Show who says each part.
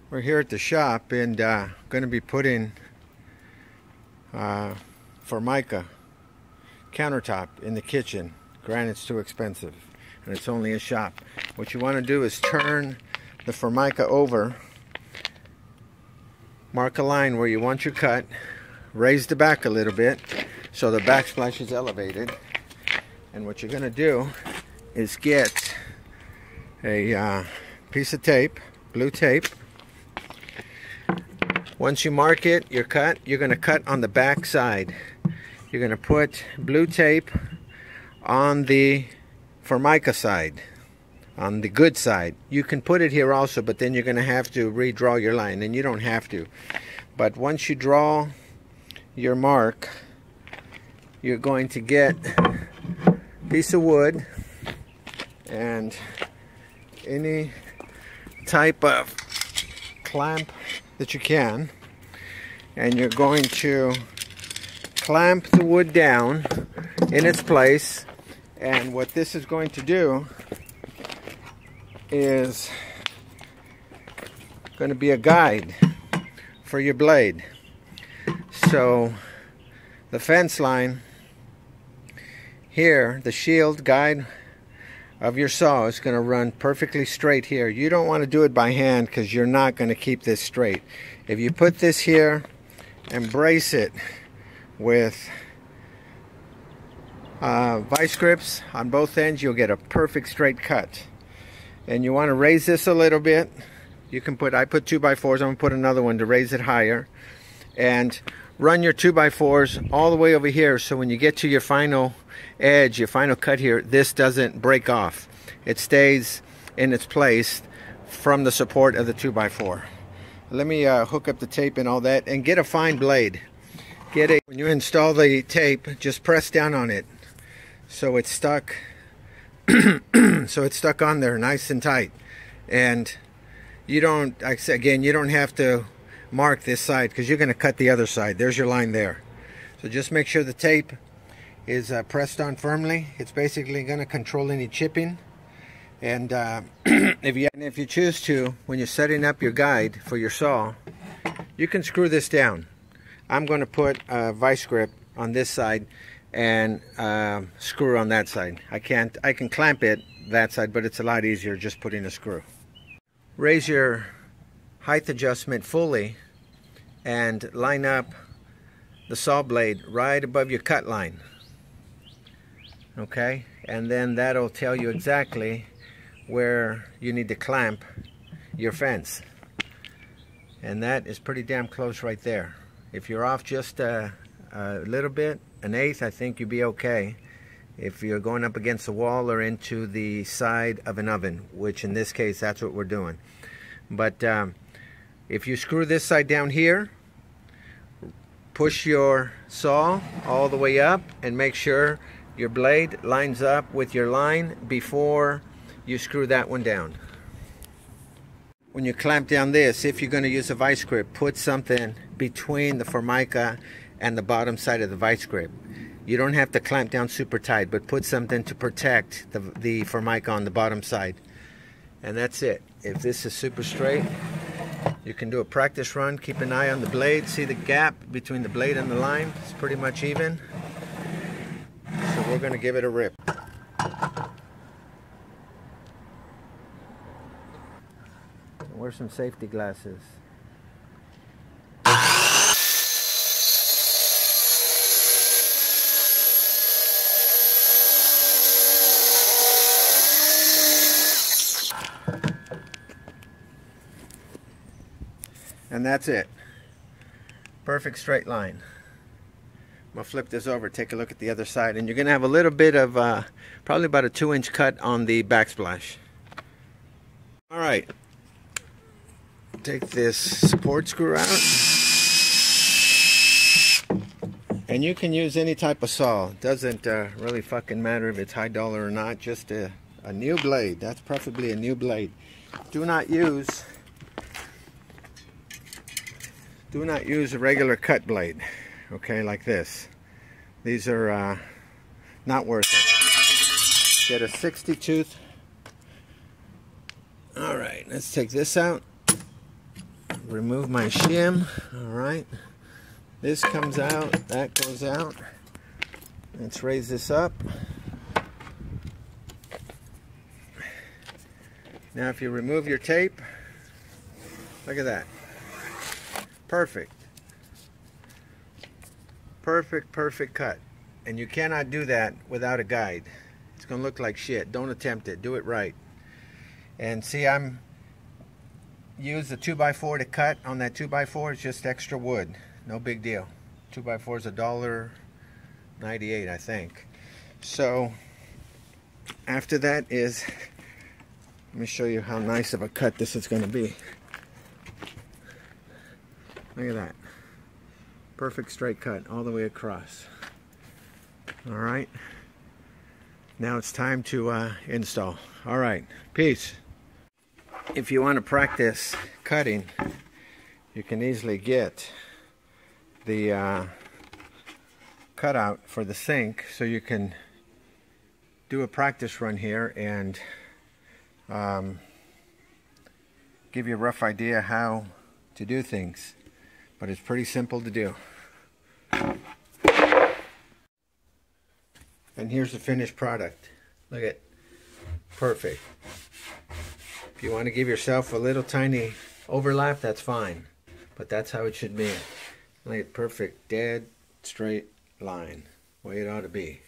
Speaker 1: We're here at the shop and going to be putting Formica countertop in the kitchen. Granite's too expensive and it's only a shop. What you want to do is turn the Formica over, mark a line where you want your cut, raise the back a little bit so the backsplash is elevated, and what you're going to do is get a piece of tape, blue tape. Once you mark it, your cut, you're going to cut on the back side. You're going to put blue tape on the Formica side, on the good side. You can put it here also, but then you're going to have to redraw your line, and you don't have to. But once you draw your mark, you're going to get a piece of wood and any type of clamp that you can, and you're going to clamp the wood down in its place. And what this is going to do is going to be a guide for your blade. So the fence line here, the shield guide of your saw, is going to run perfectly straight here. You don't want to do it by hand because you're not going to keep this straight. If you put this here and brace it with vice grips on both ends, you'll get a perfect straight cut. And you want to raise this a little bit. You can put, I put 2x4s, I'm going to put another one to raise it higher. And run your 2x4s all the way over here, so when you get to your final edge, your final cut here, this doesn't break off. It stays in its place from the support of the 2x4. Let me hook up the tape and all that, and get a fine blade. When you install the tape, just press down on it so it's stuck so it's stuck on there nice and tight. And you don't, again, you don't have to mark this side because you're going to cut the other side. There's your line there. So just make sure the tape is pressed on firmly. It's basically going to control any chipping. And if you choose to, when you're setting up your guide for your saw, you can screw this down. I'm going to put a vice grip on this side and screw on that side. I can clamp it that side, but it's a lot easier just putting a screw. Raise your height adjustment fully and line up the saw blade right above your cut line. Okay, and then that'll tell you exactly where you need to clamp your fence, and that is pretty damn close right there. If you're off just a little bit, an eighth, I think you'd be okay. If you're going up against the wall or into the side of an oven, which in this case that's what we're doing. But if you screw this side down here, push your saw all the way up and make sure your blade lines up with your line before you screw that one down. When you clamp down this, if you're going to use a vice grip, put something between the Formica and the bottom side of the vice grip. You don't have to clamp down super tight, but put something to protect the Formica on the bottom side. And that's it. If this is super straight, you can do a practice run. Keep an eye on the blade. See the gap between the blade and the line? It's pretty much even. So we're going to give it a rip. Wear some safety glasses. And that's it. Perfect straight line. I'm going to flip this over, take a look at the other side, and you're going to have a little bit of, probably about a 2-inch cut on the backsplash. Alright. Take this support screw out. And you can use any type of saw. It doesn't really fucking matter if it's high dollar or not. Just a new blade. That's preferably a new blade. Do not use a regular cut blade, okay, like this. These are not worth it. Get a 60 tooth. All right, let's take this out. remove my shim. Alright. This comes out, that goes out. Let's raise this up. Now if you remove your tape, look at that. Perfect. Perfect cut. And you cannot do that without a guide. It's going to look like shit. Don't attempt it. Do it right. And see, I'm use the 2x4 to cut. On that 2x4 it's just extra wood. No big deal. 2x4 is $1.98, I think. So after that is, let me show you how nice of a cut this is going to be. Look at that. Perfect straight cut all the way across. Alright. Now it's time to install. Alright. Peace. If you want to practice cutting, you can easily get the cutout for the sink so you can do a practice run here and give you a rough idea how to do things. But it's pretty simple to do. And here's the finished product. Look at, perfect. If you want to give yourself a little tiny overlap, that's fine. But that's how it should be. Look at, perfect, dead, straight line. Way it ought to be.